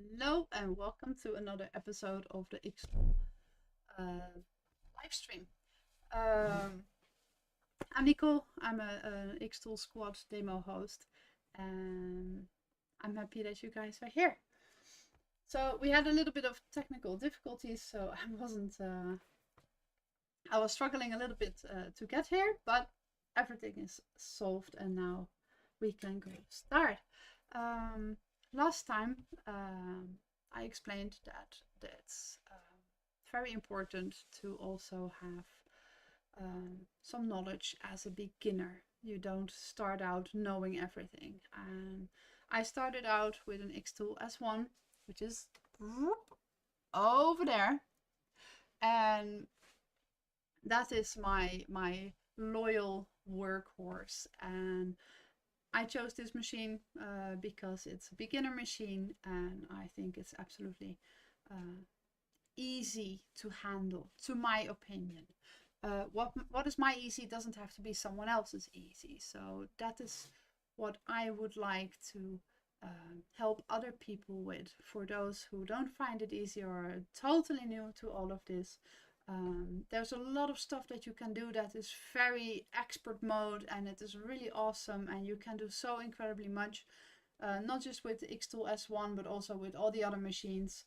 Hello and welcome to another episode of the xTool live stream. Um, I'm Nicole. I'm a xTool Squad demo host, and I'm happy that you guys are here. So we had a little bit of technical difficulties, so I wasn't. I was struggling a little bit to get here, but everything is solved, and now we can go start. Um, Last time I explained that it's very important to also have some knowledge as a beginner. You don't start out knowing everything. And I started out with an xTool S1, which is over there. And that is my loyal workhorse. And I chose this machine because it's a beginner machine and I think it's absolutely easy to handle, to my opinion. What is my easy doesn't have to be someone else's easy. So that is what I would like to help other people with. For those who don't find it easy or are totally new to all of this, there's a lot of stuff that you can do that is very expert mode and it is really awesome and you can do so incredibly much. Not just with the xTool S1 but also with all the other machines.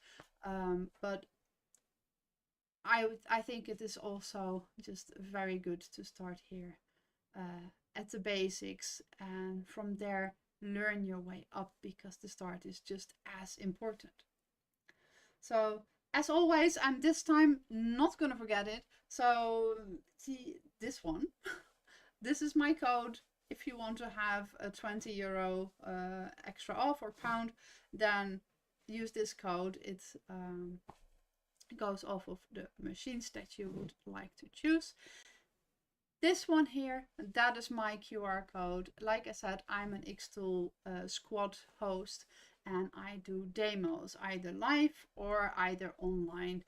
But I think it is also just very good to start here at the basics and from there learn your way up because the start is just as important. So as always, I'm this time not gonna forget it. So see this one. This is my code. If you want to have a €20 extra off or pound, then use this code. It goes off of the machines that you would like to choose. This one here, that is my QR code. Like I said, I'm an xTool squad host and I do demos either live or either online.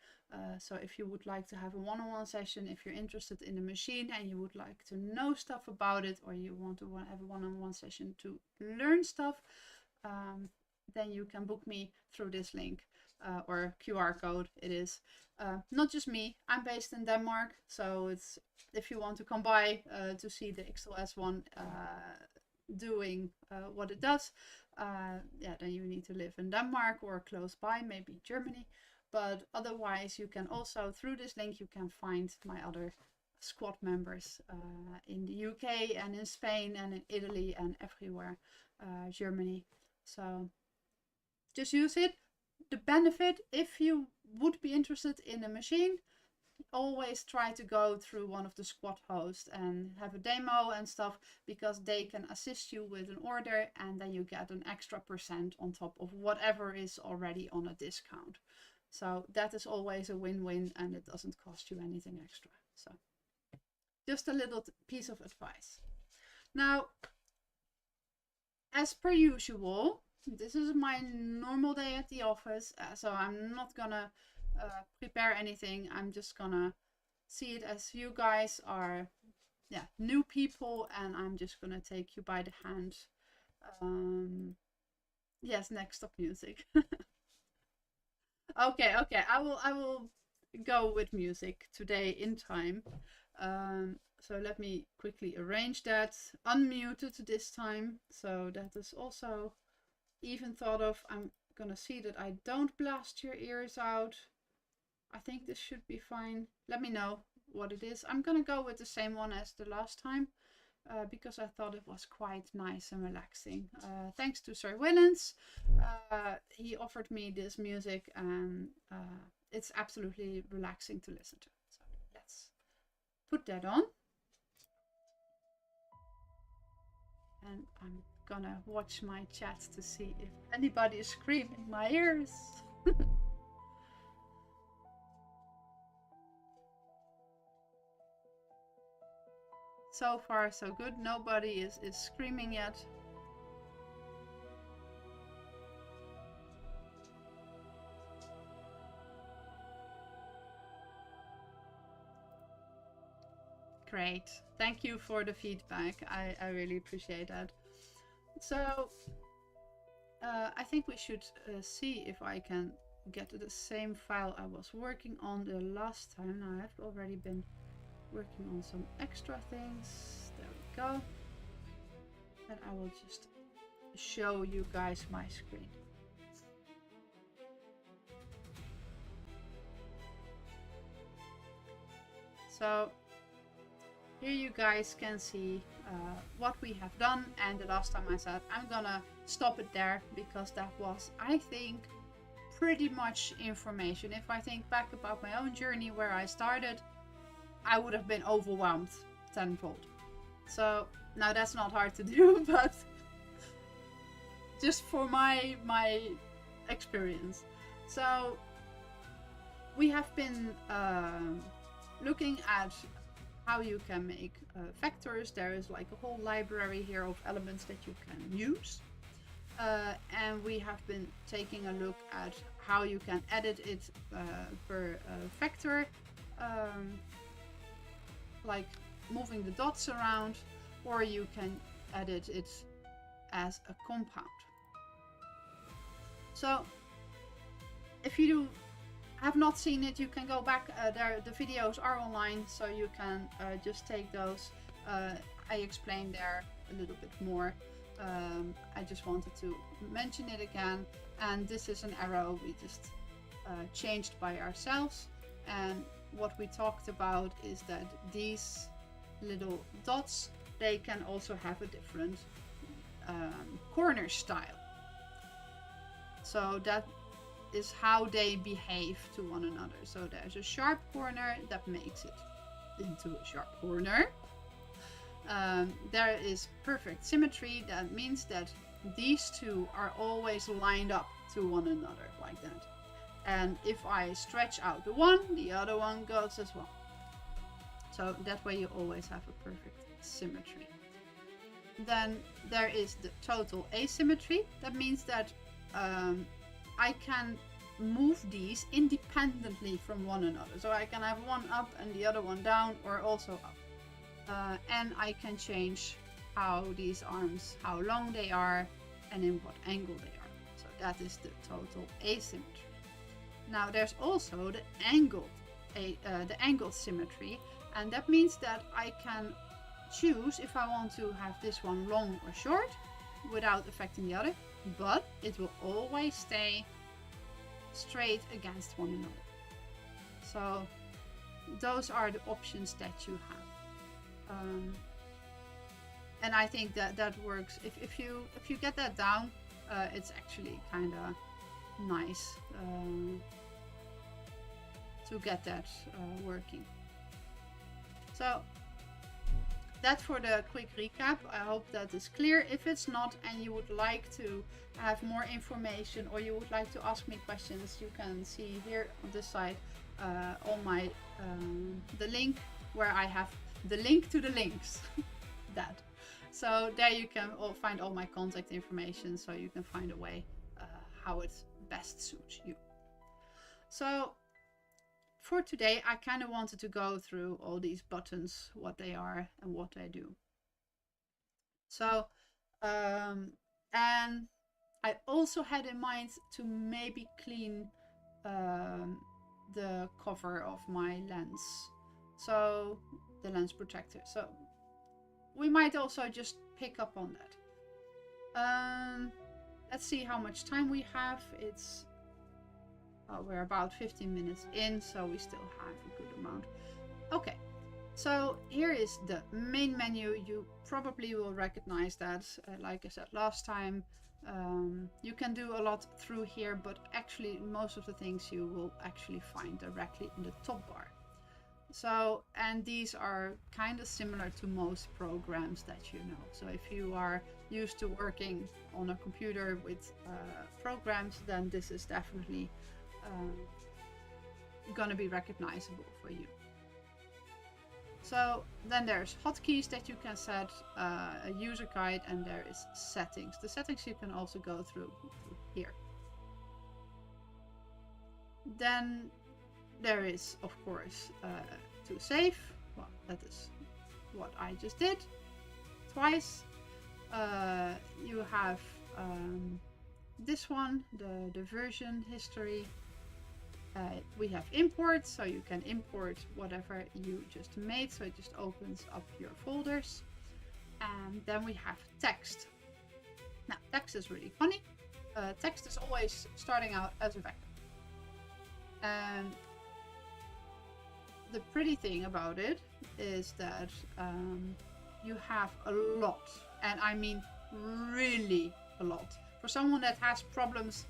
So if you would like to have a one-on-one session, if you're interested in the machine and you would like to know stuff about it, or you want to have a one-on-one session to learn stuff, then you can book me through this link or QR code. It is not just me. I'm based in Denmark, so it's if you want to come by to see the xTool S1 doing what it does, yeah, then you need to live in Denmark or close by, maybe Germany. But otherwise, you can also, through this link, you can find my other squad members in the UK and in Spain and in Italy and everywhere, Germany. So just use it. The benefit, if you would be interested in a machine, always try to go through one of the squad hosts and have a demo and stuff, because they can assist you with an order and then you get an extra % on top of whatever is already on a discount. So that is always a win-win and it doesn't cost you anything extra. So just a little piece of advice. Now, as per usual, this is my normal day at the office, so I'm not gonna prepare anything. I'm just gonna see it as you guys are new people and I'm just gonna take you by the hand. Yes, next stop music. Okay, I will go with music today in time. So let me quickly arrange that. Unmuted this time, so that is also even thought of. I'm gonna see that I don't blast your ears out. I think this should be fine. Let me know what it is. I'm gonna go with the same one as the last time because I thought it was quite nice and relaxing. Thanks to Sir Willens. He offered me this music and it's absolutely relaxing to listen to. So let's put that on. And I'm gonna watch my chat to see if anybody is screaming in my ears. So far so good. Nobody is screaming yet. Great. Thank you for the feedback. I really appreciate that. So I think we should see if I can get to the same file I was working on the last time. Now I've already been working on some extra things. There we go. And I will just show you guys my screen. So here you guys can see what we have done, and the last time I said I'm gonna stop it there because that was, I think, pretty much information. If I think back about my own journey where I started, I would have been overwhelmed tenfold. So now that's not hard to do, but just for my experience. So we have been looking at how you can make vectors. There is like a whole library here of elements that you can use. And we have been taking a look at how you can edit it per vector, like moving the dots around, or you can edit it as a compound. So if you have not seen it, you can go back there. The videos are online, so you can just take those. I explained there a little bit more. I just wanted to mention it again. And this is an arrow we just changed by ourselves. And what we talked about is that these little dots, they can also have a different corner style. So that is how they behave to one another. So there's a sharp corner that makes it into a sharp corner. There is perfect symmetry. That means that these two are always lined up to one another like that. And if I stretch out the one, the other one goes as well. So that way you always have a perfect symmetry. Then there is the total asymmetry. That means that I can move these independently from one another. So I can have one up and the other one down, or also up. And I can change how these arms, how long they are, and in what angle they are. So that is the total asymmetry. Now there's also the angled symmetry, and that means that I can choose if I want to have this one long or short without affecting the other, but it will always stay straight against one another. So those are the options that you have. And I think that that works. If you get that down, it's actually kind of nice to get that working. So that's for the quick recap. I hope that is clear. If it's not and you would like to have more information, or you would like to ask me questions, you can see here on this side on my the link where I have the link to the links. That. So there you can find all my contact information, so you can find a way how it best suits you. So for today, I kind of wanted to go through all these buttons, what they are and what they do. So, and I also had in mind to maybe clean the cover of my lens. So the lens protector. So we might also just pick up on that. Let's see how much time we have. It's we're about 15 minutes in, so we still have a good amount. Okay, so here is the main menu. You probably will recognize that. Like I said last time, you can do a lot through here, but actually most of the things you will actually find directly in the top bar. So, and these are kind of similar to most programs that you know. So if you are used to working on a computer with programs, then this is definitely going to be recognizable for you. So then there's hotkeys that you can set, a user guide, and there is settings. The settings you can also go through here. Then there is, of course, to save. Well, that is what I just did twice. You have this one, the version history, we have import, so you can import whatever you just made, so it just opens up your folders. And then we have text. Now, text is really funny. Text is always starting out as a vector. And the pretty thing about it is that you have a lot, and I mean really a lot. For someone that has problems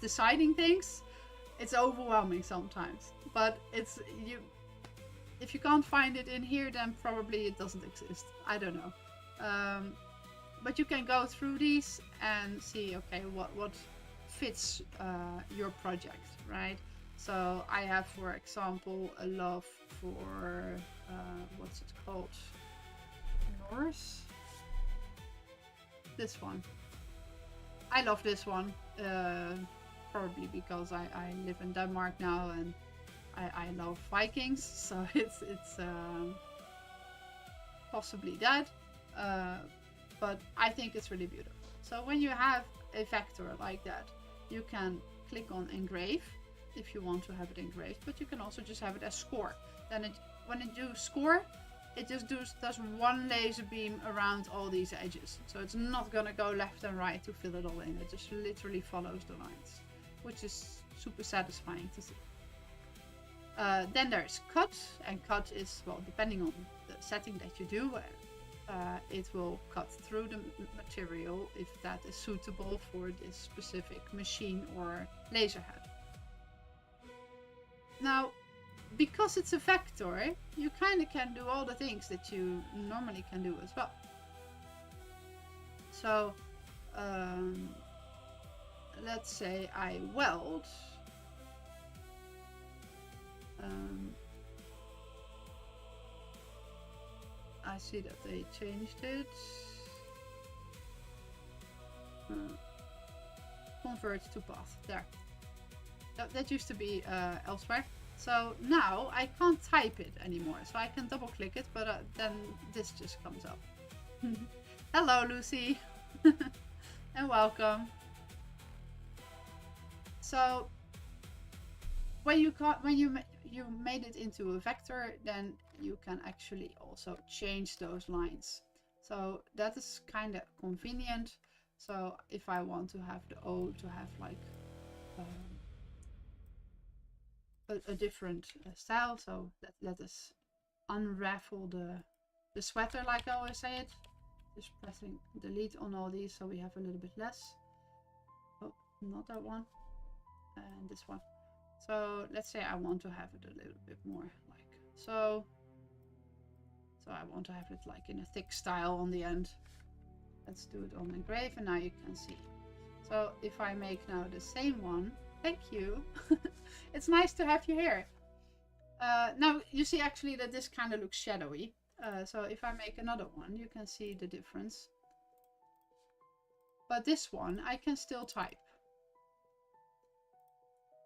deciding things, it's overwhelming sometimes. But it's if you can't find it in here, then probably it doesn't exist. I don't know. But you can go through these and see, okay, what fits your project, right? So I have, for example, a love for what's it called? Norse. This one. I love this one. Probably because I live in Denmark now and I love Vikings, so it's possibly that. But I think it's really beautiful. So when you have a vector like that, you can click on engrave if you want to have it engraved, but you can also just have it as score. Then when it do score, it just does one laser beam around all these edges. So it's not gonna go left and right to fill it all in. It just literally follows the lines, which is super satisfying to see. Then there's cut, and cut is, well, depending on the setting that you do, it will cut through the material if that is suitable for this specific machine or laser head. Now, because it's a vector, you kind of can do all the things that you normally can do as well. So, let's say I weld. I see that they changed it. Convert to path. There. That used to be elsewhere. So now I can't type it anymore. So I can double click it, but then this just comes up. Hello, Lucy. And welcome. So when you made it into a vector, then you can actually also change those lines. So that is kind of convenient. So if I want to have the O to have like a different style, so let us unravel the sweater, like I always say it. Just pressing delete on all these so we have a little bit less. Oh, not that one. And this one. So let's say I want to have it a little bit more like so. So I want to have it like in a thick style on the end. Let's do it on engrave, and now you can see. So if I make now the same one, thank you. It's nice to have you here. Now you see actually that this kind of looks shadowy. So if I make another one, you can see the difference. But this one, I can still type.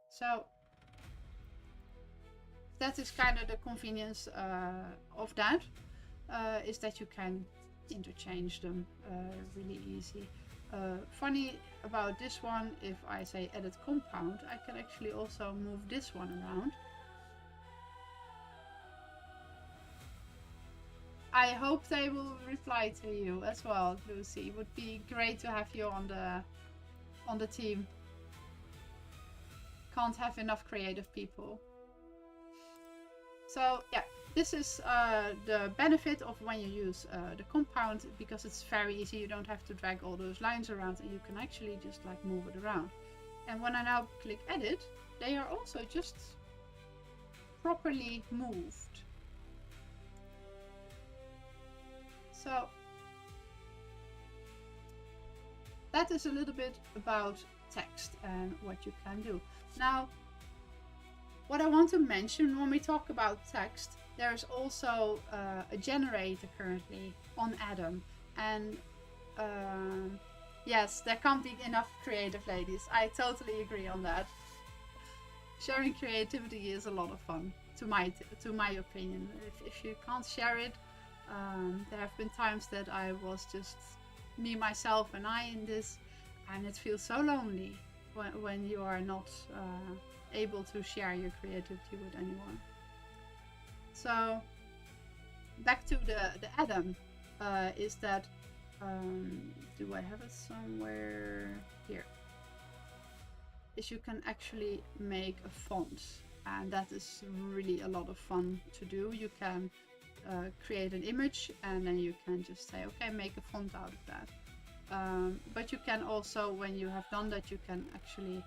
So that is kind of the convenience of that, is that you can interchange them really easy. Funny about this one, if I say edit compound, I can actually also move this one around. I hope they will reply to you as well, Lucy. It would be great to have you on the team. Can't have enough creative people. So yeah, this is the benefit of when you use the compound, because it's very easy. You don't have to drag all those lines around, and you can actually just like move it around. And when I now click edit, they are also just properly moved. So that is a little bit about text and what you can do. Now, what I want to mention when we talk about text, there's also a generator currently on Atom. And yes, there can't be enough creative ladies. I totally agree on that. Sharing creativity is a lot of fun, to my opinion. If you can't share it, there have been times that I was just me, myself, and I in this. And it feels so lonely when you are not able to share your creativity with anyone. So back to the Atom, is that, do I have it somewhere? Here. Is you can actually make a font, and that is really a lot of fun to do. You can create an image and then you can just say, okay, make a font out of that. But you can also, when you have done that, you can actually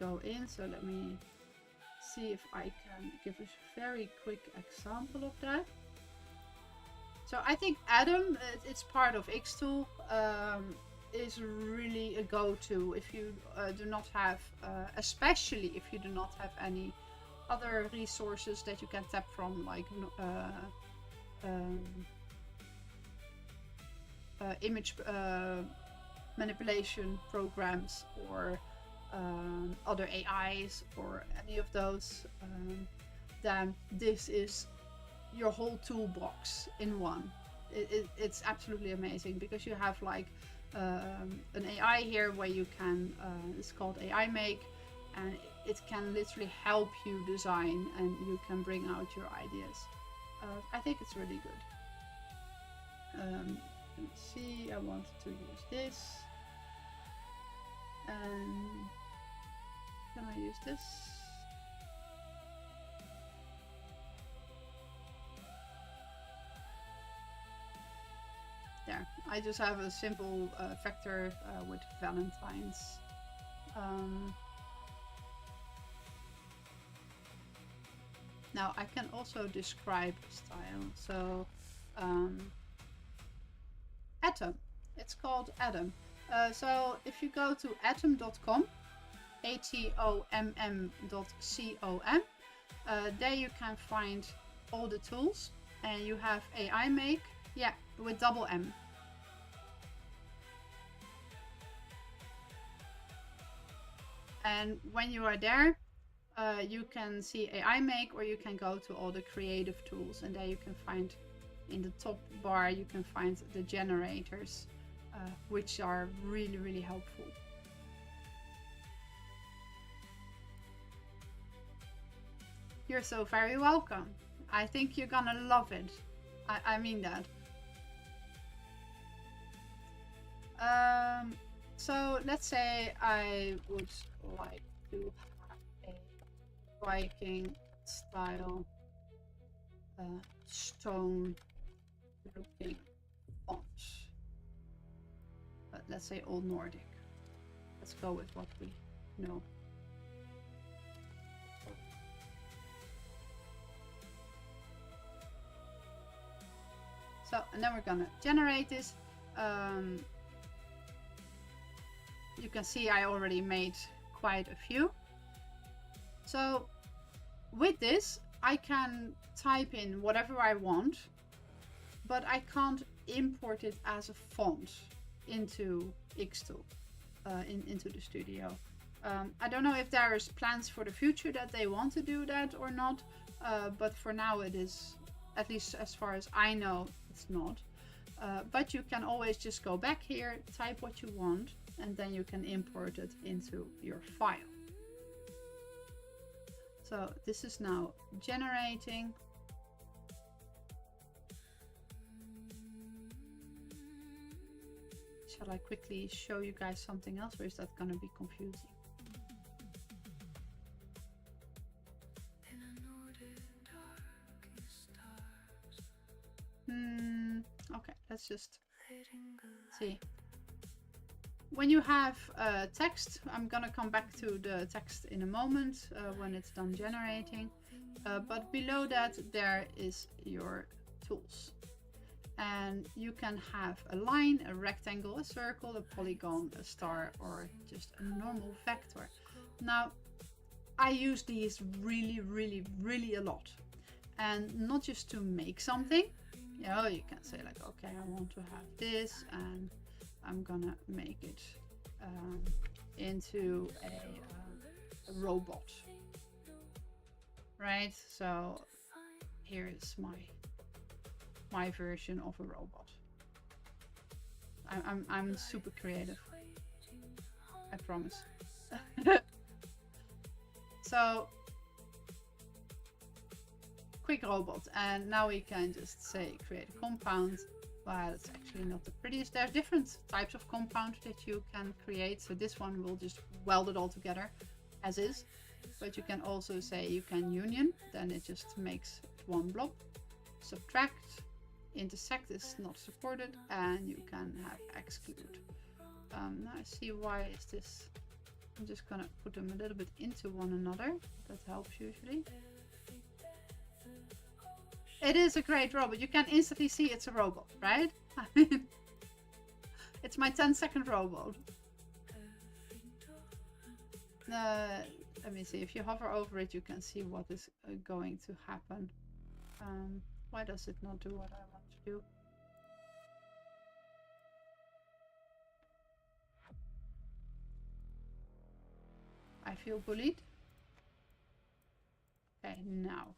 go in. So let me see if I can give a very quick example of that. So I think Atom, it's part of xTool, is really a go-to if you do not have, especially if you do not have any other resources that you can tap from, like image manipulation programs, or other AIs, or any of those. Then this is your whole toolbox in one. It's absolutely amazing, because you have like an AI here where you can, it's called AI Make, and it can literally help you design, and you can bring out your ideas. I think it's really good. Let's see, I wanted to use this, and can I use this? There, I just have a simple vector with Valentine's. Now I can also describe a style. So Atom, it's called Atom. So if you go to atom.com, ATOMM.com, there you can find all the tools, and you have AI Make, yeah, with double M. And when you are there, you can see AI Make, or you can go to all the creative tools, and there you can find, in the top bar, you can find the generators, which are really, really helpful. You're so very welcome. I think you're gonna love it. I mean that. So let's say I would like to have a Viking style stone looking font. But let's say Old Nordic. Let's go with what we know. So, and then we're gonna generate this. You can see I already made quite a few. So with this, I can type in whatever I want, but I can't import it as a font into xTool, into the studio. I don't know if there is plans for the future that they want to do that or not, but for now it is, at least as far as I know, it's not. But you can always just go back here, type what you want, and then you can import it into your file. So this is now generating. Shall I quickly show you guys something else, or is that going to be confusing? Okay, let's just see. When you have text, I'm gonna come back to the text in a moment when it's done generating. But below that, there is your tools. And you can have a line, a rectangle, a circle, a polygon, a star, or just a normal vector. Now, I use these really, really, really a lot. And not just to make something. You know, you can say like, okay, I want to have this, and I'm gonna make it into a robot, right? So here is my version of a robot. I'm super creative. I promise. So quick robot, and now we can just say create a compound. Well, it's actually not the prettiest. There's different types of compound that you can create. So this one will just weld it all together as is. But you can also say you can union, then it just makes one blob. Subtract, intersect is not supported, and you can have exclude. Now I see why is this. I'm just gonna put them a little bit into one another. That helps usually. It is a great robot. You can instantly see it's a robot, right? I mean, it's my 10-second robot. Let me see. If you hover over it, you can see what is going to happen. Why does it not do what I want to do? I feel bullied. Okay, now.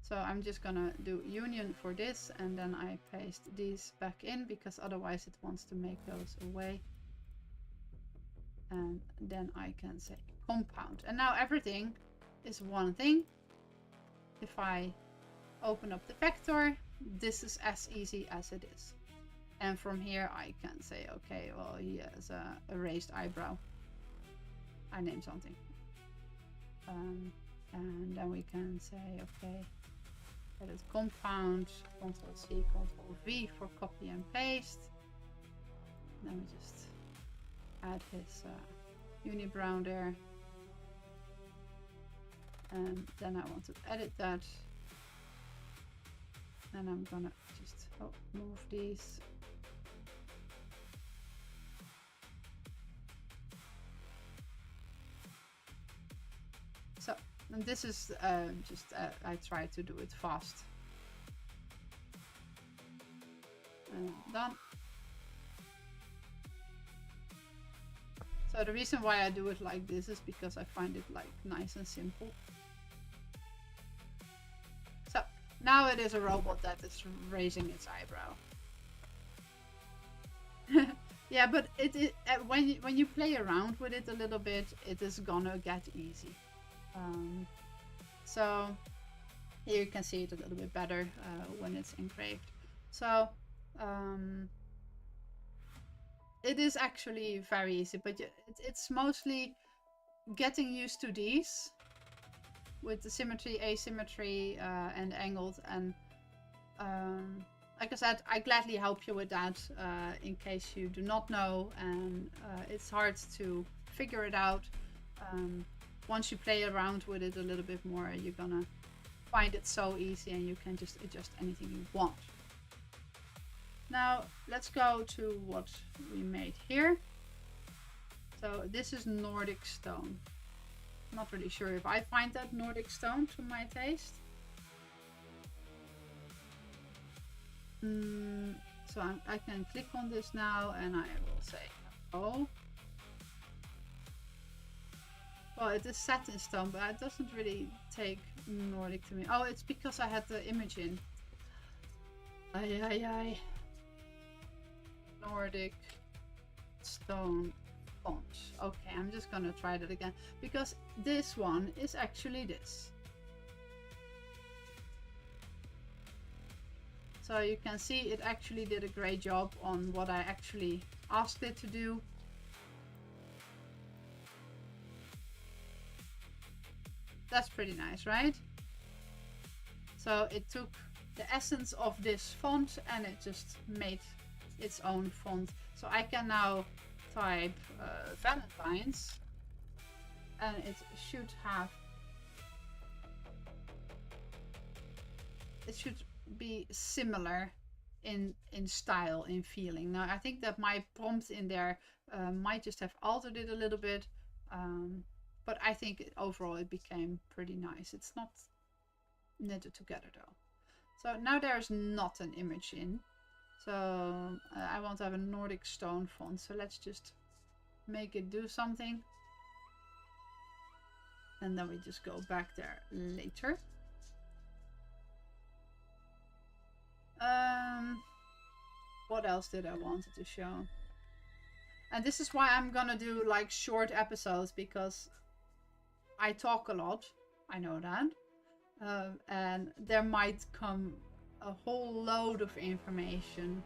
So I'm just gonna do union for this, and then I paste these back in because otherwise it wants to make those away. And then I can say compound. And now everything is one thing. If I open up the vector, this is as easy as it is. And from here I can say, okay, well, he has a raised eyebrow. I name something. And then we can say, okay, that is compound, Ctrl C, Ctrl V for copy and paste. Then we just add his unibrow there. And then I want to edit that. And I'm gonna just move these. So, and this is just, I try to do it fast. And done. So the reason why I do it like this is because I find it like nice and simple. So now it is a robot that is raising its eyebrow. Yeah, but when you play around with it a little bit, it is gonna get easy. So here you can see it a little bit better when it's engraved. So it is actually very easy, but it's mostly getting used to these with the symmetry, asymmetry, and angled. And like I said, I gladly help you with that in case you do not know and it's hard to figure it out. Once you play around with it a little bit more, you're gonna find it so easy and you can just adjust anything you want. Now let's go to what we made here. So this is Nordic stone. Not really sure if I find that Nordic stone to my taste. So I can click on this now and I will say, oh. Well, it is set in stone, but it doesn't really take Nordic to me. Oh, it's because I had the image in. Ay. Nordic stone font. Okay, I'm just gonna try that again because this one is actually this. So you can see it actually did a great job on what I actually asked it to do. That's pretty nice, right? So it took the essence of this font and it just made its own font. So I can now type Valentine's and it should have, it should be similar in style, in feeling. Now I think that my prompt in there might just have altered it a little bit, but I think overall it became pretty nice. It's not knitted together though. So now there's not an image in. So I want to have a Nordic stone font. So let's just make it do something. And then we just go back there later. what else did I wanted to show? And this is why I'm gonna do like short episodes, because I talk a lot. I know that. And there might come a whole load of information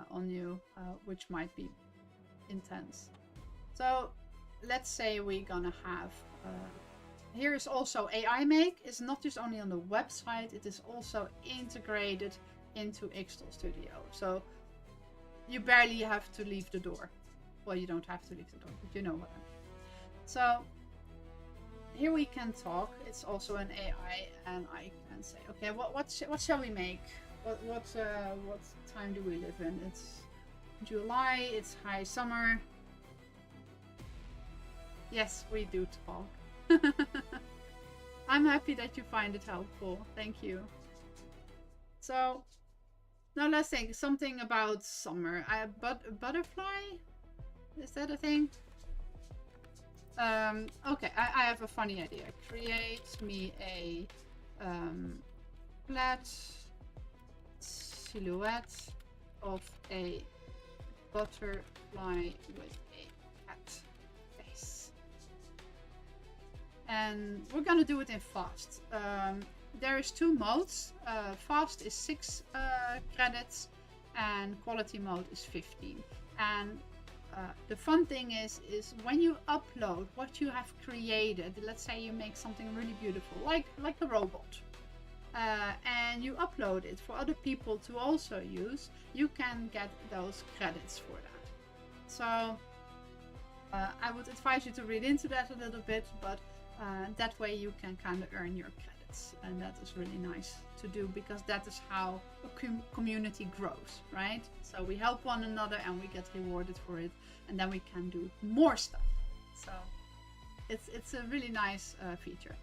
on you, which might be intense. So let's say we're gonna have here is also AI Make. It's not just only on the website, it is also integrated into xTool Studio. So you barely have to leave the door. Well, you don't have to leave the door, but you know what I mean. So here we can talk. It's also an AI, and I can say, okay, what shall we make? What time do we live in? It's July. It's high summer. Yes, we do talk. I'm happy that you find it helpful. Thank you. So now let's think something about summer. Butterfly? Is that a thing? Okay, I have a funny idea. Create me a flat silhouette of a butterfly with a cat face. And we're gonna do it in fast. There is 2 modes. Fast is 6 credits and quality mode is 15. And the fun thing is when you upload what you have created, let's say you make something really beautiful, like a robot, and you upload it for other people to also use, you can get those credits for that. So I would advise you to read into that a little bit, but that way you can kind of earn your credits, and that is really nice to do, because that is how a community grows, right? So we help one another and we get rewarded for it, and then we can do more stuff. So it's a really nice feature.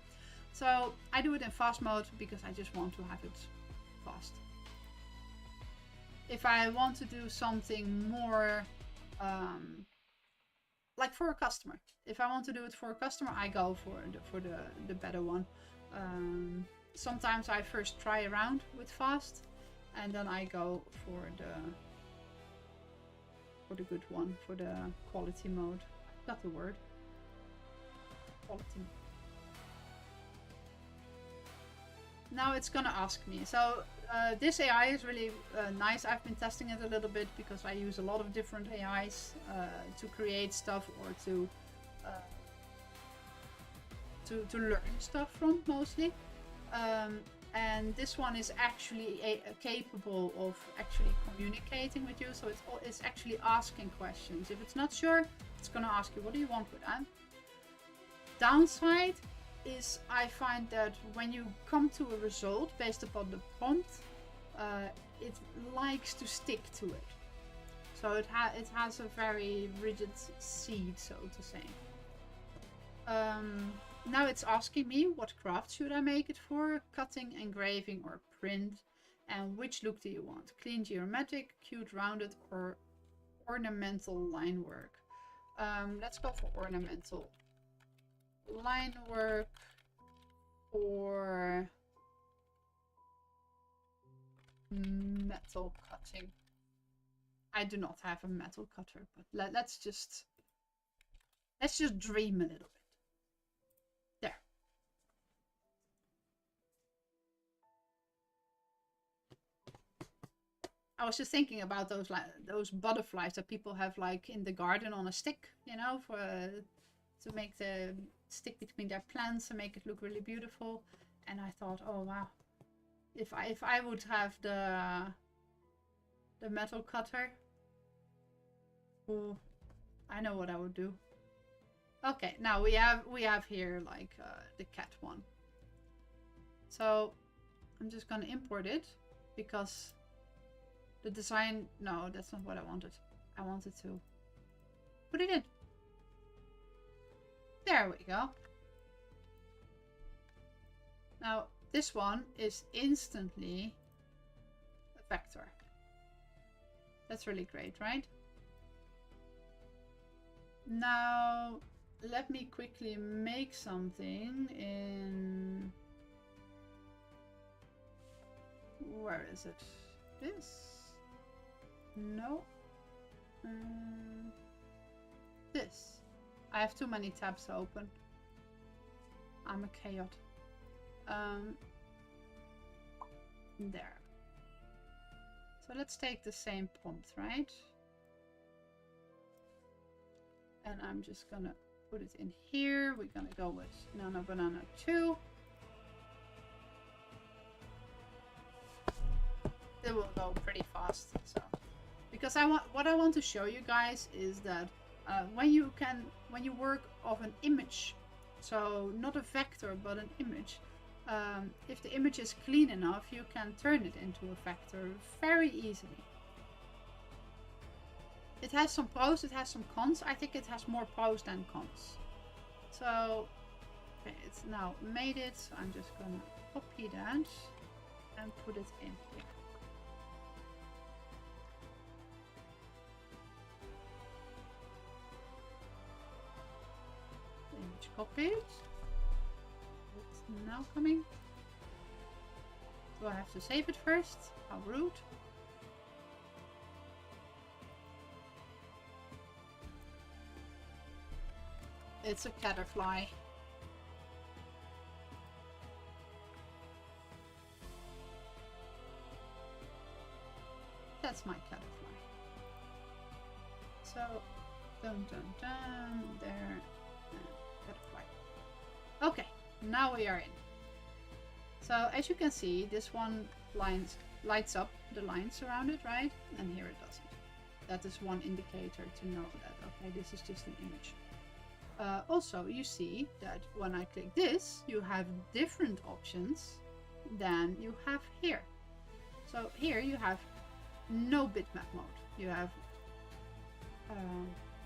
So I do it in fast mode because I just want to have it fast. If I want to do something more like for a customer, if I want to do it for a customer, I go for the better one. Sometimes I first try around with fast, and then I go for the good one, for the quality mode. I got the word. Quality. Now it's gonna ask me. So this AI is really nice. I've been testing it a little bit because I use a lot of different AIs to create stuff or to learn stuff from, mostly. And this one is actually capable of actually communicating with you. So it's actually asking questions. If it's not sure, it's gonna ask you, what do you want with that? Downside is I find that when you come to a result based upon the prompt, it likes to stick to it. So it has a very rigid seed, so to say. Now it's asking me what craft should I make it for, cutting, engraving or print, and which look do you want? Clean geometric, cute rounded or ornamental line work. Let's go for ornamental line work or metal cutting. I do not have a metal cutter, but let's just dream a little bit. There. I was just thinking about those butterflies that people have like in the garden on a stick, you know, for to make the stick between their plants and make it look really beautiful. And I thought, oh wow, if I would have the metal cutter, oh, I know what I would do. Okay, now we have here like the cat one. So I'm just gonna import it because the design, no, that's not what I wanted. I wanted to put it in. There we go. Now this one is instantly a vector. That's really great, right? Now let me quickly make something in, where is it? This. No. This. I have too many tabs open. I'm a chaot. There. So let's take the same prompt, right? And I'm just gonna put it in here. We're gonna go with Nano Banana 2. It will go pretty fast. So, because what I want to show you guys is that when you work off an image, so not a vector but an image, if the image is clean enough, you can turn it into a vector very easily. It has some pros, it has some cons. I think it has more pros than cons. So, okay, it's now made it. So I'm just gonna copy that and put it in here. Image copied. It's now coming. Do I have to save it first? How rude. It's a caterfly. That's my caterfly. So, dun dun dun, there, caterfly. Okay, now we are in. So, as you can see, this one lights up the lines around it, right? And here it doesn't. That is one indicator to know that, okay, this is just an image. Also, you see that when I click this, you have different options than you have here. So here you have no bitmap mode. You have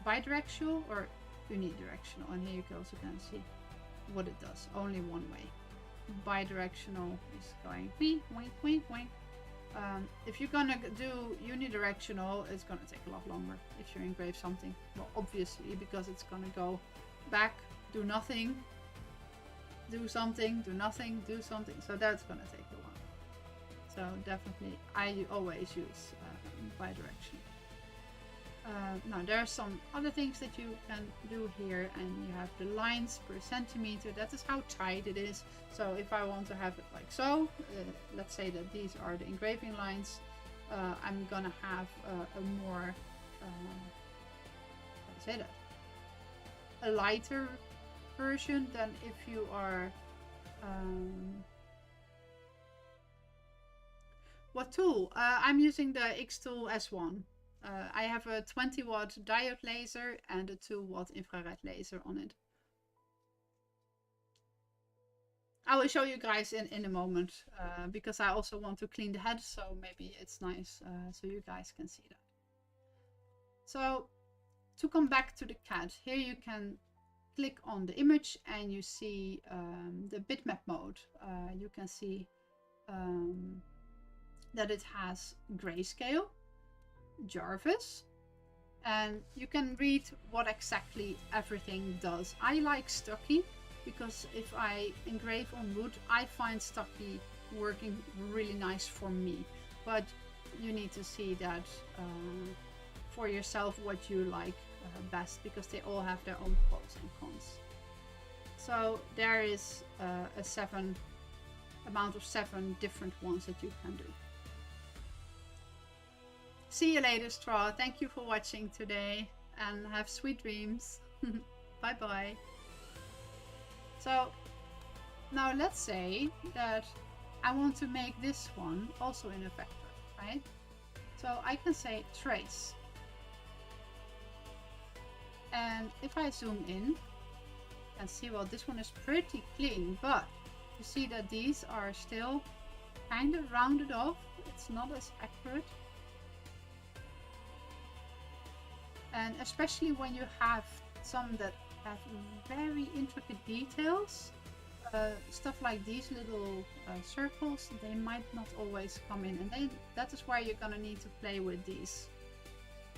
bidirectional or unidirectional, and here you also can see what it does. Only one way. Bidirectional is going wink, wink, wink, wink. If you're gonna do unidirectional, it's gonna take a lot longer if you engrave something. Well, obviously, because it's gonna go back, do nothing, do something, do nothing, do something. So that's gonna take a while. So definitely, I always use bidirectional. Now there are some other things that you can do here, and you have the lines per centimeter. That is how tight it is. So if I want to have it like so, let's say that these are the engraving lines, I'm gonna have a more, how do I say that? A lighter version than if you are, what tool? I'm using the xTool S1. I have a 20-watt diode laser and a 2-watt infrared laser on it. I will show you guys in a moment, because I also want to clean the head, so maybe it's nice so you guys can see that. So to come back to the cat, here you can click on the image and you see the bitmap mode. You can see that it has grayscale, Jarvis, and you can read what exactly everything does. I like Stucky because if I engrave on wood, I find Stucky working really nice for me, but you need to see that for yourself what you like best, because they all have their own pros and cons. So there is amount of 7 different ones that you can do. See you later, Straw. Thank you for watching today and have sweet dreams. Bye bye. So now let's say that I want to make this one also in a vector, right? So I can say trace. And if I zoom in and see, well, this one is pretty clean, but you see that these are still kind of rounded off. It's not as accurate. And especially when you have some that have very intricate details, stuff like these little circles, they might not always come in, and that is why you're gonna need to play with these.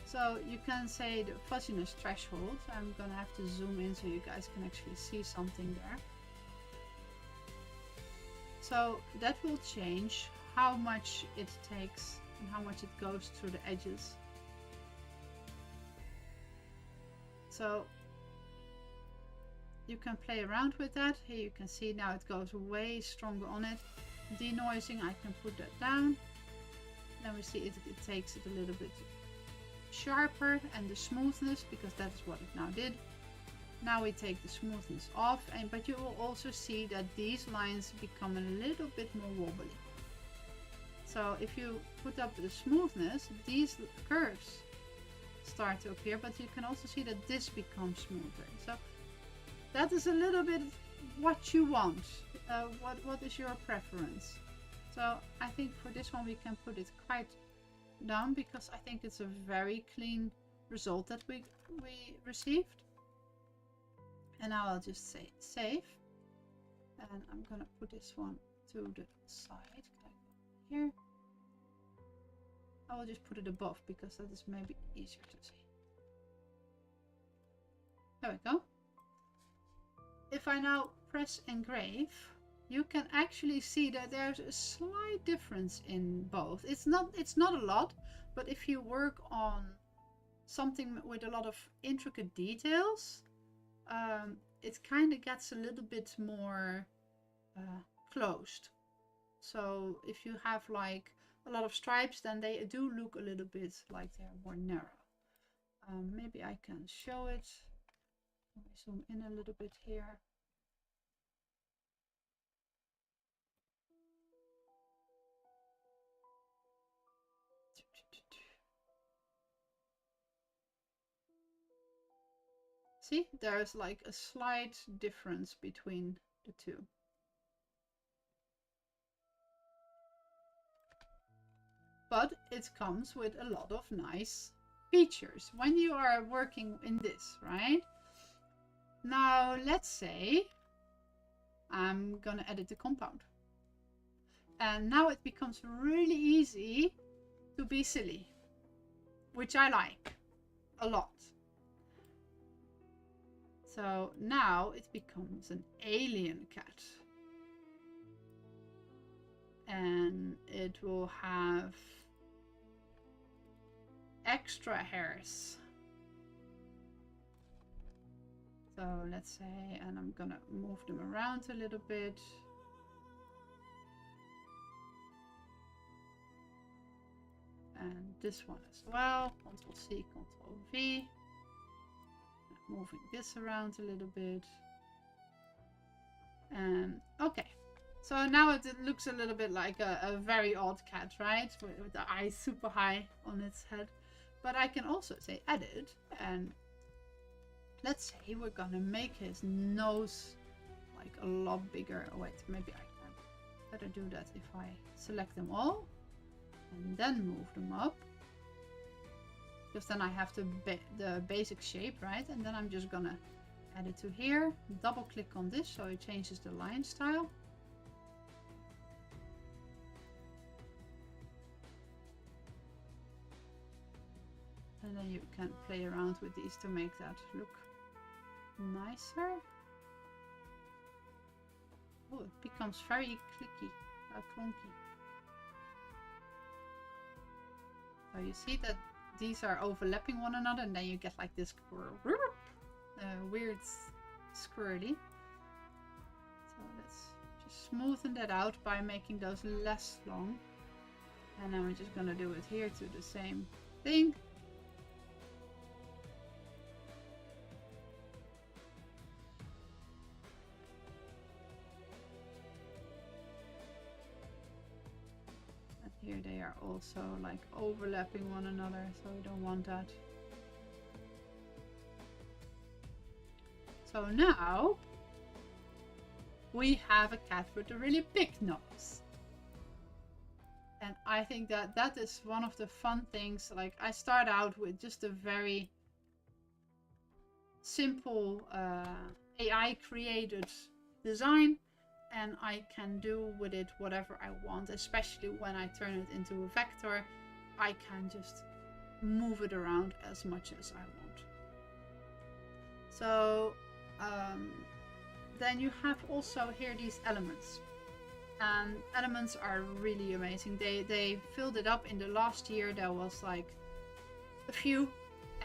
So you can say the fuzziness threshold. I'm gonna have to zoom in so you guys can actually see something there. So that will change how much it takes and how much it goes through the edges. So you can play around with that. Here you can see now it goes way stronger on it. Denoising, I can put that down. Then we see it takes it a little bit sharper, and the smoothness, because that is what it now did. Now we take the smoothness off, but you will also see that these lines become a little bit more wobbly. So if you put up the smoothness, these curves start to appear, but you can also see that this becomes smoother. So that is a little bit what you want. What is your preference? So I think for this one we can put it quite down, because I think it's a very clean result that we received. And now I'll just say save, and I'm gonna put this one to the side. Here I will just put it above, because that is maybe easier to see. There we go. If I now press engrave, you can actually see that there's a slight difference in both. It's not a lot, but if you work on something with a lot of intricate details, it kind of gets a little bit more closed. So if you have like a lot of stripes, then they do look a little bit like they're more narrow. Maybe I can show it. Let me zoom in a little bit here. See, there's like a slight difference between the two. But it comes with a lot of nice features when you are working in this, right? Now, let's say I'm gonna edit the compound. And now it becomes really easy to be silly, which I like a lot. So now it becomes an alien cat. And it will have extra hairs. So let's say, and I'm gonna move them around a little bit. And this one as well. Ctrl C, Ctrl V. Moving this around a little bit. Okay. So now it looks a little bit like a very odd cat, right? With the eyes super high on its head. But I can also say edit, and let's say we're gonna make his nose like a lot bigger. Oh, wait, maybe I can better do that if I select them all and then move them up. Because then I have the basic shape, right? And then I'm just gonna add it to here. Double click on this so it changes the line style. And then you can play around with these to make that look nicer. Oh, it becomes very clicky, clunky. So you see that these are overlapping one another, and then you get like this weird squirty. So let's just smoothen that out by making those less long. And then we're just gonna do it here to the same thing. Here they are also like overlapping one another, so we don't want that. So now we have a cat with a really big nose. And I think that that is one of the fun things. Like, I start out with just a very simple AI created design. And I can do with it whatever I want, especially when I turn it into a vector. I can just move it around as much as I want. So then you have also here these elements. And elements are really amazing. They filled it up in the last year. There was like a few,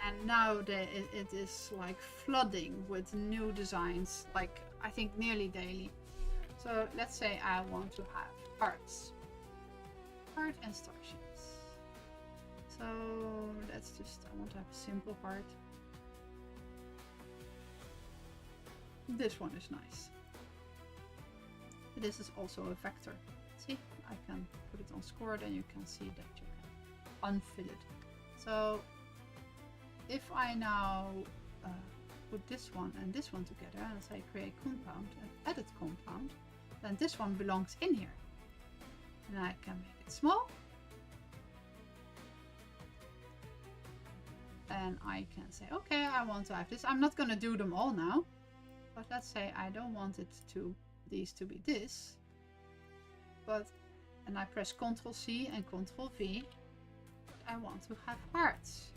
And now it is like flooding with new designs, like I think nearly daily. So let's say I want to have hearts. Heart instructions. So let's just, I want to have a simple heart. This one is nice. This is also a vector. See, I can put it on score, then you can see that you can unfill it. So if I now put this one and this one together and say create compound and edit compound, then this one belongs in here. And I can make it small. And I can say, okay, I want to have this. I'm not going to do them all now. But let's say I don't want it to, these to be this. But, and I press Ctrl C and Ctrl V. But I want to have hearts.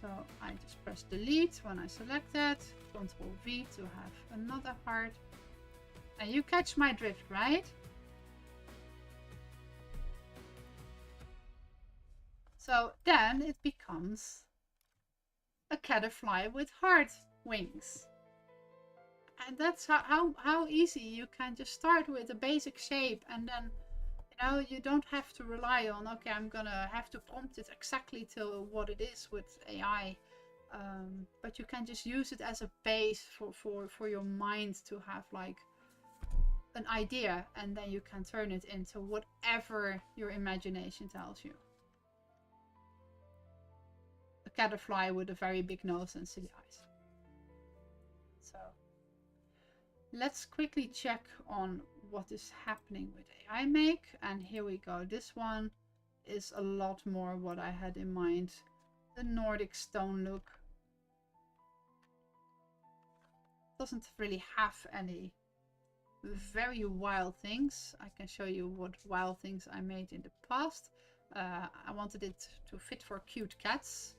So I just press delete when I select that. Ctrl V to have another heart. And you catch my drift, right? So then it becomes a caterpillar with heart wings. And that's how easy you can just start with a basic shape, and then you don't have to rely on, okay, I'm gonna have to prompt it exactly to what it is with AI, but you can just use it as a base for your mind to have like an idea, and then you can turn it into whatever your imagination tells you. A caterpillar with a very big nose and silly eyes. So let's quickly check on what is happening with AI Make, and here we go. This one is a lot more what I had in mind. The Nordic stone look. Doesn't really have any very wild things. I can show you what wild things I made in the past. I wanted it to fit for cute cats.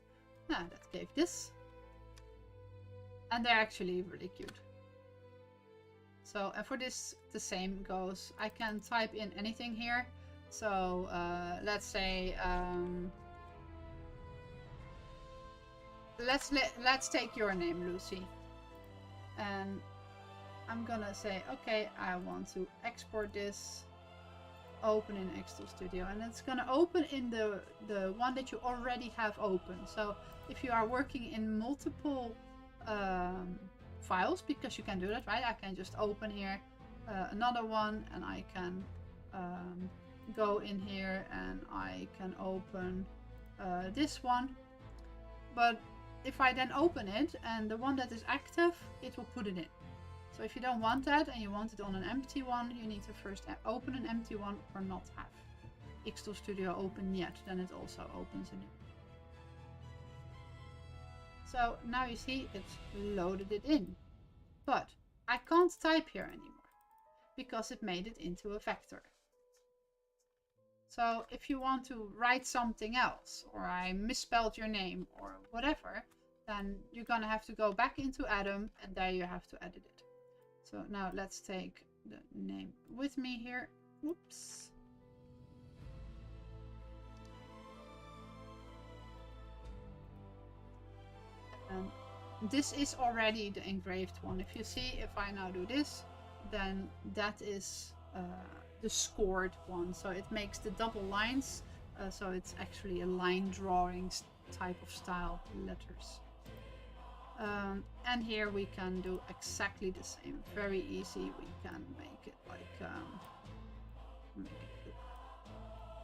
Yeah, that gave this. And they're actually really cute. So, and for this, the same goes. I can type in anything here. So, let's say, let's take your name, Lucy. And I'm gonna say, okay, I want to export this, open in xTool Studio, and it's gonna open in the one that you already have open. So if you are working in multiple files, because you can do that, right? I can just open here another one, and I can go in here and I can open this one. But if I then open it and the one that is active, it will put it in. So if you don't want that and you want it on an empty one, you need to first open an empty one or not have xTool Studio open yet. Then it also opens a new. So now you see it's loaded it in. But I can't type here anymore because it made it into a vector. So if you want to write something else, or I misspelled your name or whatever, then you're gonna have to go back into Atom, and there you have to edit it. So now let's take the name with me here. Oops. And this is already the engraved one. If you see, if I now do this, then that is the scored one. So it makes the double lines. So it's actually a line drawing type of style letters. And here we can do exactly the same. Very easy. We can make it like make it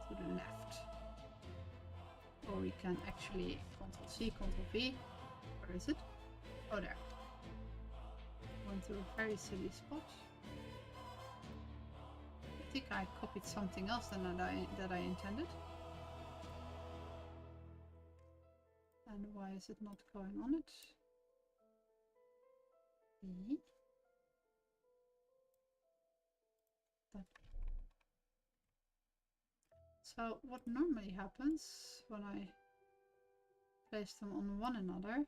to the left, or we can actually Ctrl C, Ctrl V. Where is it? Oh, there. Went to a very silly spot. I think I copied something else than that I intended. And why is it not going on it? So what normally happens when I place them on one another,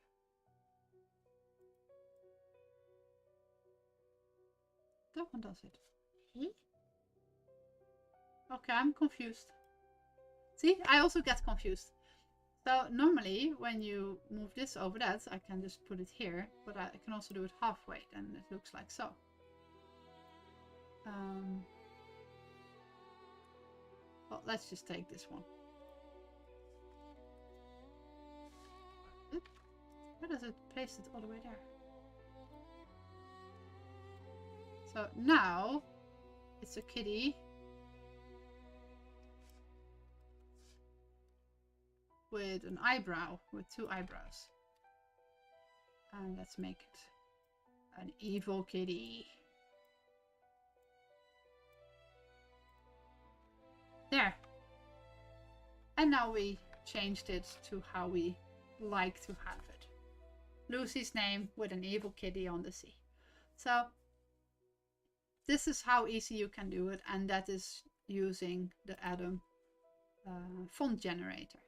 that one does it. Okay, I'm confused. See, I also get confused. So normally when you move this over that, I can just put it here, but I can also do it halfway, and it looks like so. Well, let's just take this one. Where does it place it all the way there? So now it's a kitty with an eyebrow, with 2 eyebrows. And let's make it an evil kitty. There. And now we changed it to how we like to have it. Lucy's name with an evil kitty on the sea. So this is how easy you can do it, and that is using the Atom font generator.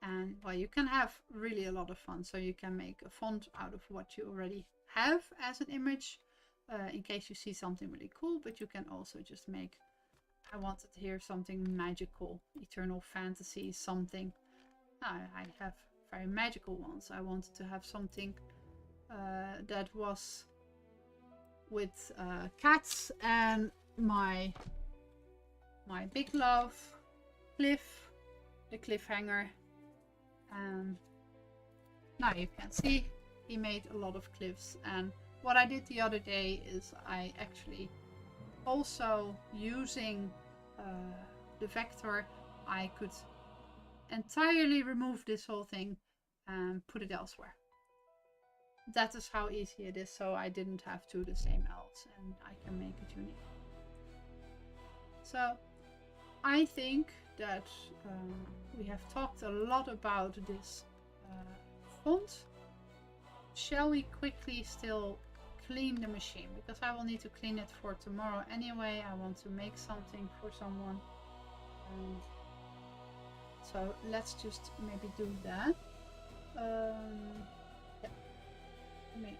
And well, you can have really a lot of fun. So you can make a font out of what you already have as an image, in case you see something really cool. But you can also just make, I wanted here something magical, eternal fantasy, something. I have very magical ones. I wanted to have something that was with cats and my big love, Cliff, the cliffhanger. And now you can see he made a lot of cliffs. And what I did the other day is I actually also, using the vector, I could entirely remove this whole thing and put it elsewhere. That is how easy it is, so I didn't have to the same else, and I can make it unique. So I think that we have talked a lot about this font. Shall we quickly still clean the machine? Because I will need to clean it for tomorrow anyway. I want to make something for someone. So let's just maybe do that. Yeah. Let me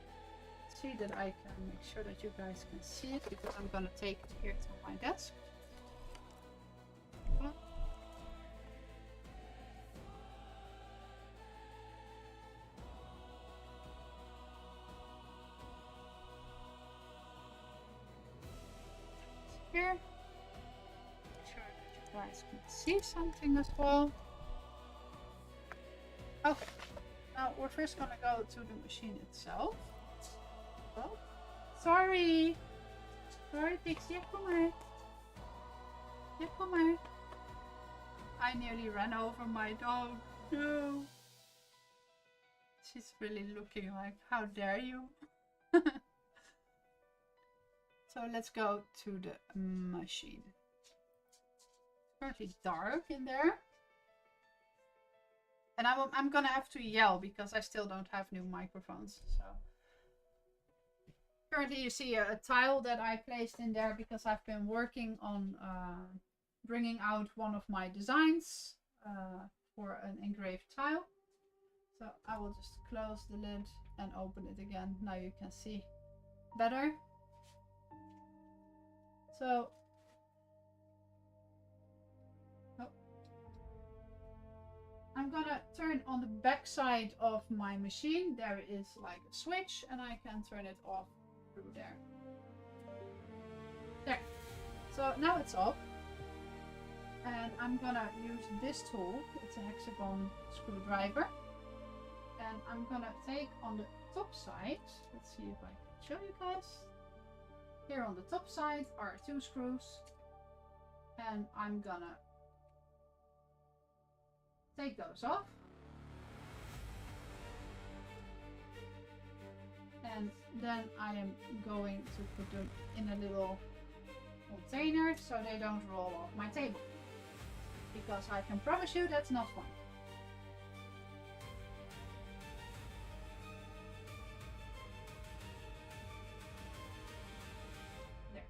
see that I can make sure that you guys can see it, because I'm gonna take it here to my desk. Here. Make sure that you guys can see something as well. Okay. Now we're first gonna go to the machine itself. Oh, sorry. Sorry, Pixie. Kom maar. Ja, kom maar. I nearly ran over my dog. No. She's really looking like, how dare you? So let's go to the machine. It's currently dark in there. And I'm gonna have to yell because I still don't have new microphones. So currently you see a tile that I placed in there because I've been working on bringing out one of my designs for an engraved tile. So I will just close the lid and open it again. Now you can see better. So I'm gonna turn on the back side of my machine. There is like a switch and I can turn it off through there. There. So now it's off. And I'm gonna use this tool. It's a hexagon screwdriver. And I'm gonna take on the top side. Let's see if I can show you guys. Here on the top side are 2 screws. And I'm gonna take those off. And then I am going to put them in a little container so they don't roll off my table. Because I can promise you that's not fun. There.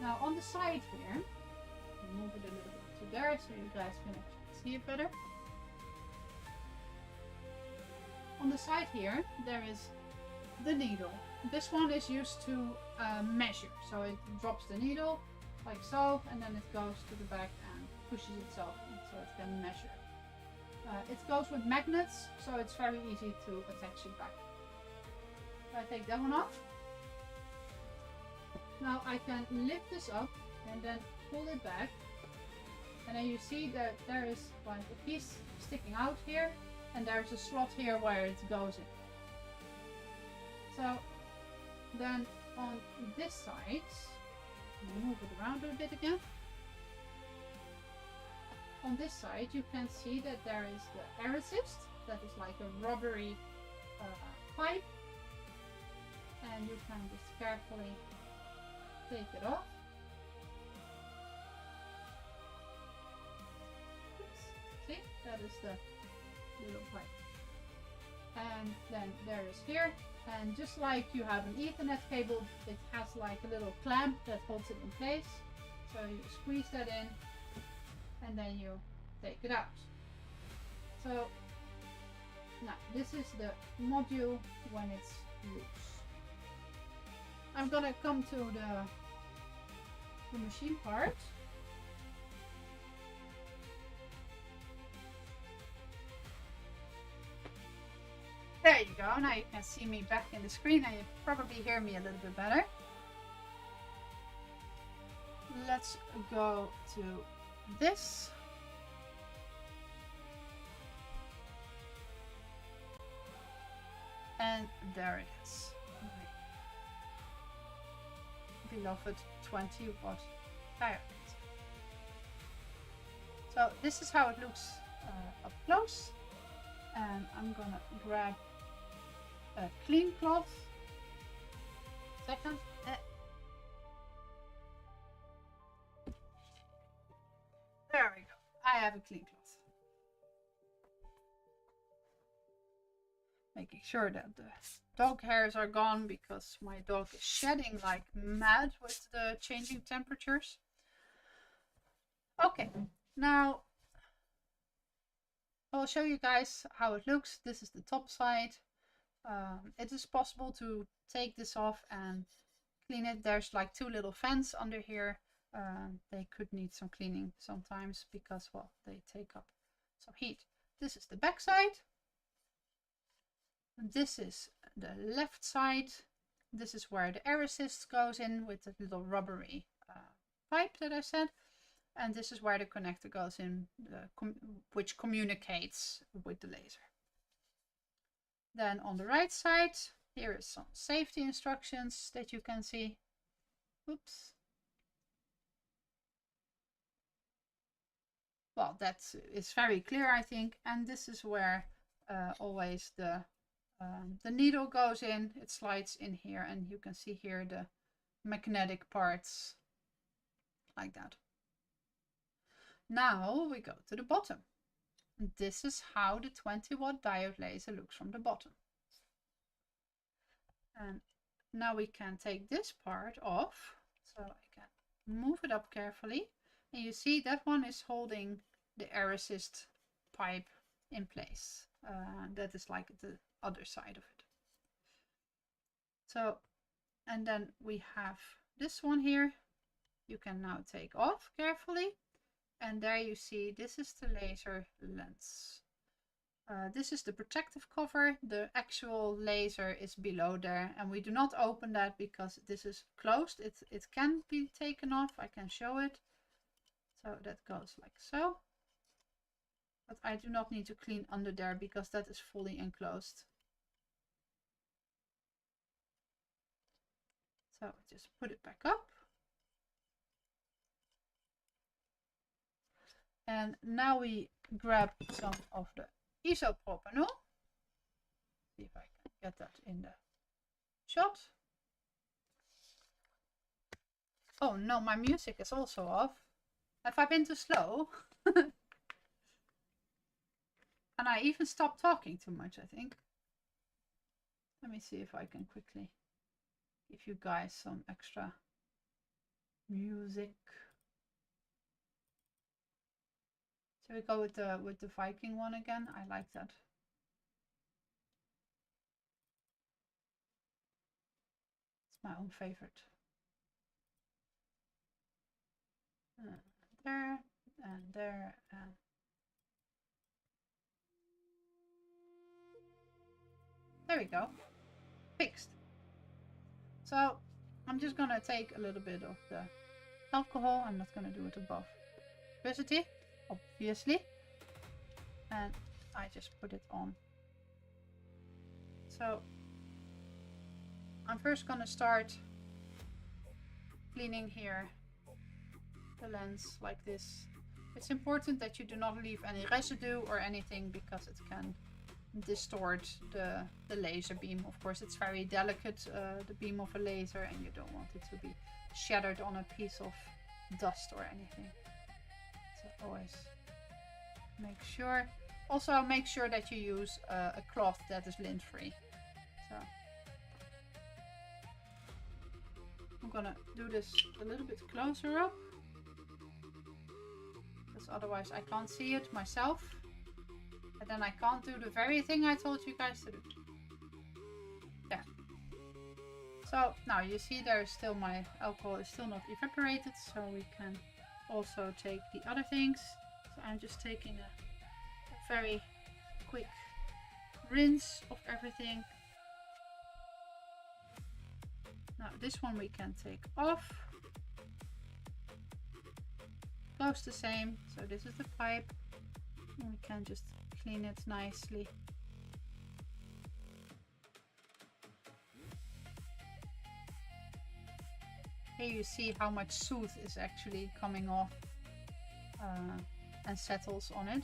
Now on the side here, I'll move it a little bit to there so you guys can actually see it better. On the side here, there is the needle. This one is used to measure, so it drops the needle like so, and then it goes to the back and pushes itself in so it can measure. It goes with magnets, so it's very easy to attach it back. So I take that one off. Now I can lift this up and then pull it back, and then you see that there is like a piece sticking out here, and there's a slot here where it goes in. So then on this side, I'll move it around a bit again. On this side you can see that there is the air assist, that is like a rubbery pipe, and you can just carefully take it off. Oops. See, that is the little pipe. And then there is here, and just like you have an Ethernet cable, it has like a little clamp that holds it in place. So you squeeze that in, and then you take it out. So now this is the module when it's loose. I'm gonna come to the machine part. There you go, now you can see me back in the screen and you probably hear me a little bit better. Let's go to this. And there it is. My beloved 20-watt diode. So this is how it looks up close. And I'm gonna grab a clean cloth. Second. There we go. I have a clean cloth. Making sure that the dog hairs are gone because my dog is shedding like mad with the changing temperatures. Okay, now I'll show you guys how it looks. This is the top side. It is possible to take this off and clean it. There's like two little fans under here. They could need some cleaning sometimes because, well, they take up some heat. This is the back side. This is the left side. This is where the air assist goes in with the little rubbery pipe that I said. And this is where the connector goes in, which communicates with the laser. Then on the right side, here is some safety instructions that you can see. Oops. Well, that is very clear, I think. And this is where always the needle goes in. It slides in here, and you can see here the magnetic parts like that. Now we go to the bottom. This is how the 20-watt diode laser looks from the bottom. And now we can take this part off. So I can move it up carefully. And you see that one is holding the air assist pipe in place. That is like the other side of it. So, and then we have this one here. You can now take off carefully. And there you see, this is the laser lens. This is the protective cover. The actual laser is below there, and we do not open that because this is closed. It can be taken off. I can show it. So that goes like so. But I do not need to clean under there because that is fully enclosed. So just put it back up. And now we grab some of the isopropanol. See if I can get that in the shot. Oh no, my music is also off. Have I been too slow? And I even stopped talking too much, I think. Let me see if I can quickly give you guys some extra music. Shall we go with the Viking one again? I like that. It's my own favorite. there, and there, and there we go. Fixed. So I'm just gonna take a little bit of the alcohol. I'm not gonna do it above electricity, obviously. And I just put it on. So I'm first gonna start cleaning here the lens like this. It's important that you do not leave any residue or anything because it can distort the laser beam. Of course, it's very delicate, the beam of a laser, and you don't want it to be shattered on a piece of dust or anything. So always make sure. Also make sure that you use a cloth that is lint free. So I'm gonna do this a little bit closer up, because otherwise I can't see it myself. And then I can't do the very thing I told you guys to do. There. So now you see there's still, my alcohol is still not evaporated, so we can also take the other things. So I'm just taking a very quick rinse of everything. Now this one we can take off. Goes the same. So this is the pipe. And we can just clean it nicely. Here you see how much soot is actually coming off and settles on it.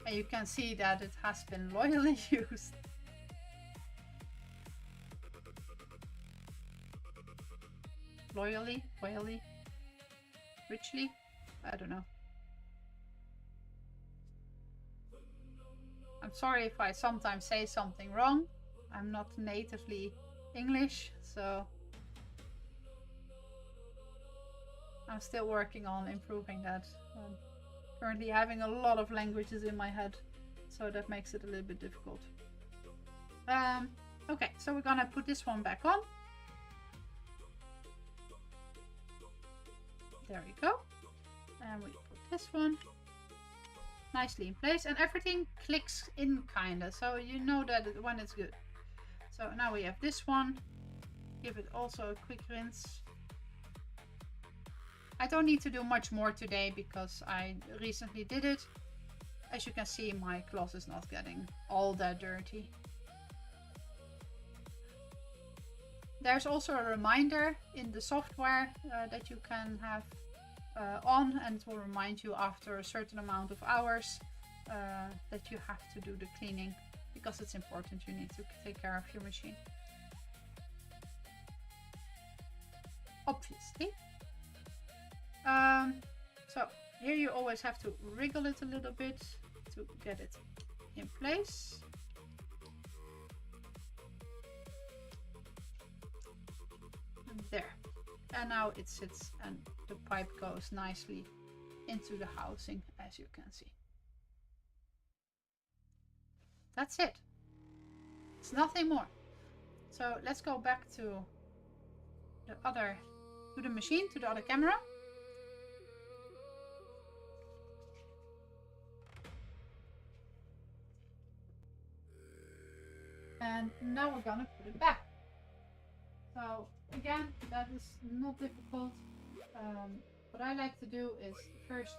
And you can see that it has been loyally used. Loyally? Richly? I don't know. I'm sorry if I sometimes say something wrong. I'm not natively English, so I'm still working on improving that. Currently having a lot of languages in my head, so that makes it a little bit difficult. Okay, so we're gonna put this one back on. There we go. And we put this one nicely in place, and everything clicks in kinda, so you know that when it's good. So now we have this one. Give it also a quick rinse. I don't need to do much more today because I recently did it. As you can see, my cloth is not getting all that dirty. There's also a reminder in the software that you can have on, and it will remind you after a certain amount of hours that you have to do the cleaning, because it's important. You need to take care of your machine. Obviously. So here you always have to wriggle it a little bit to get it in place. And there. And now it sits and the pipe goes nicely into the housing, as you can see. That's it. It's nothing more. So let's go back to the machine, to the other camera. And now we're gonna put it back. So again, that is not difficult. What I like to do is first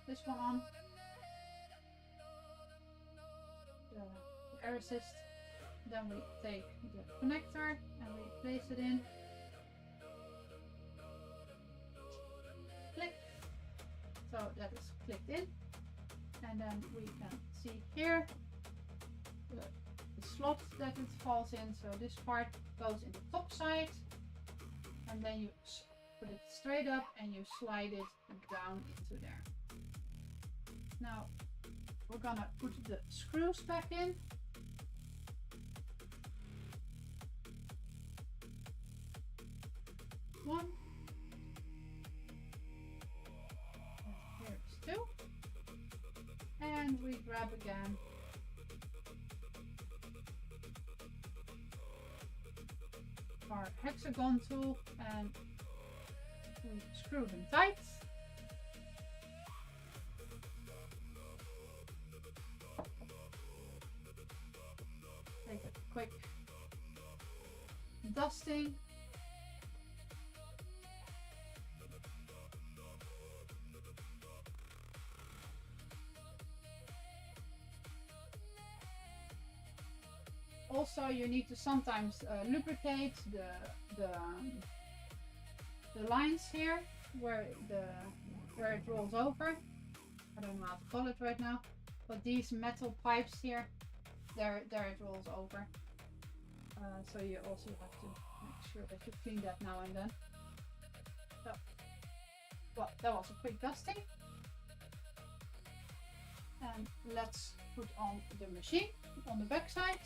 this one on, the air assist. Then we take the connector and we place it in. Click. So that is clicked in. And then we can see here the slot that it falls in. So this part goes in the top side, and then you put it straight up and you slide it down into there. Now we're gonna put the screws back in. One. And here's two. And we grab again our hexagon tool and screw them tight. Take a quick dusting. Also, you need to sometimes lubricate the lines here where it rolls over. I don't know how to call it right now, but these metal pipes here, there it rolls over. So you also have to make sure that you clean that now and then. So, well, that was a quick dusting. And let's put on the machine on the back side.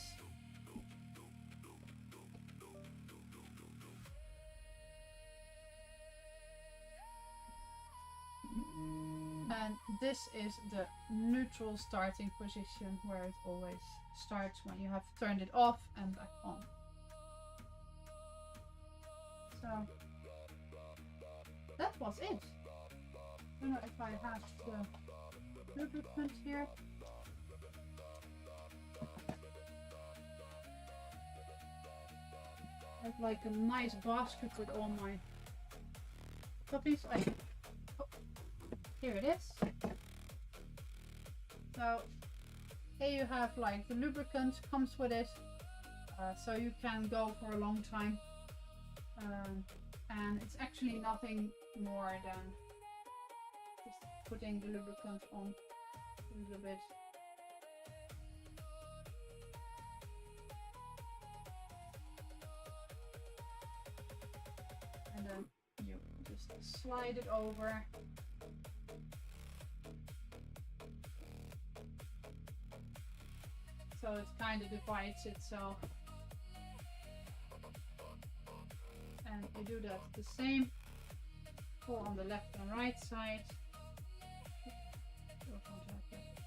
And this is the neutral starting position where it always starts when you have turned it off and back on. So that was it. I don't know if I have the lubricant here. I have like a nice basket with all my puppies. Here it is. So here you have like the lubricant comes with it, so you can go for a long time, and it's actually nothing more than just putting the lubricant on a little bit. And then you just slide it over. So it kind of divides itself, and you do that the same for on the left and right side.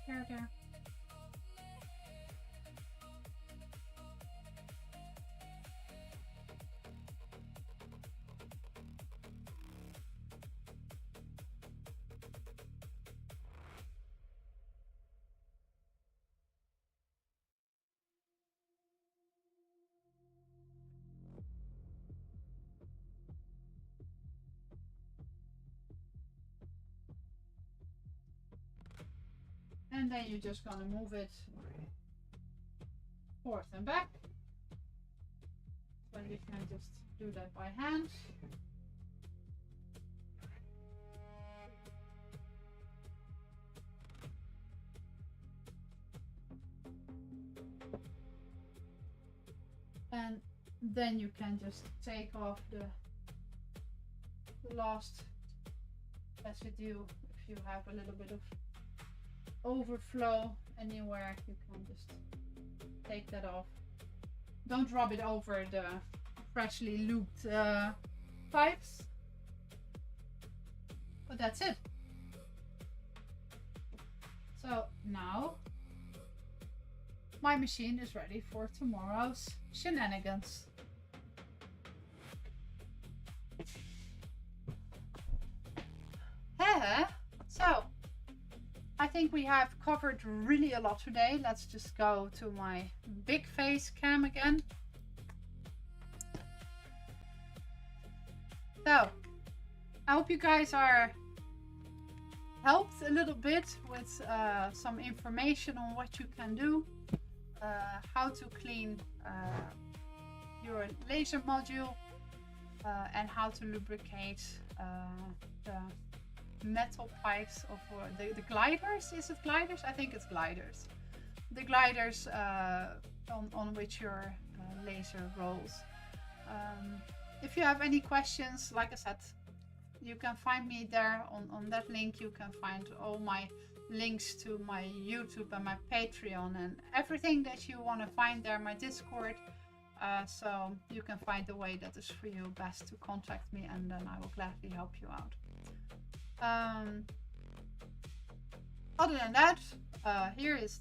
There. And then you're just gonna move it forth and back. So you can just do that by hand. And then you can just take off the last residue. If you have a little bit of overflow anywhere, you can just take that off. Don't rub it over the freshly lubed pipes. But that's it. So now my machine is ready for tomorrow's shenanigans. So I think we have covered really a lot today. Let's just go to my big face cam again. So I hope you guys are helped a little bit with some information on what you can do, how to clean your laser module, and how to lubricate the metal pipes of the gliders. Is it gliders? I think it's gliders. The gliders on which your laser rolls. If you have any questions, like I said, you can find me there on that link. You can find all my links to my YouTube and my Patreon and everything that you want to find there, my Discord. So you can find the way that is for you best to contact me, and then I will gladly help you out. Other than that, here is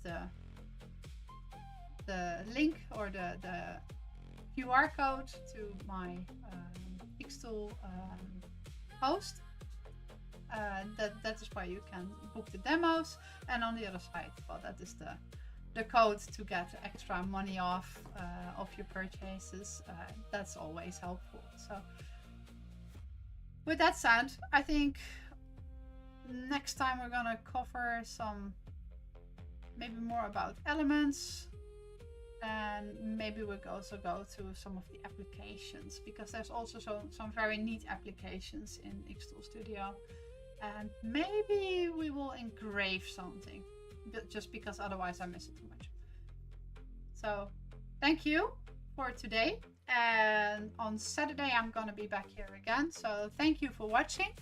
the link or the QR code to my xTool host. That is where you can book the demos, and on the other side, well, that is the code to get extra money off of your purchases. That's always helpful. So with that said, I think next time we're gonna cover some maybe more about elements, and maybe we'll also go to some of the applications, because there's also some very neat applications in xTool Studio, and maybe we will engrave something, just because otherwise I miss it too much. So thank you for today, and on Saturday I'm gonna be back here again, so thank you for watching.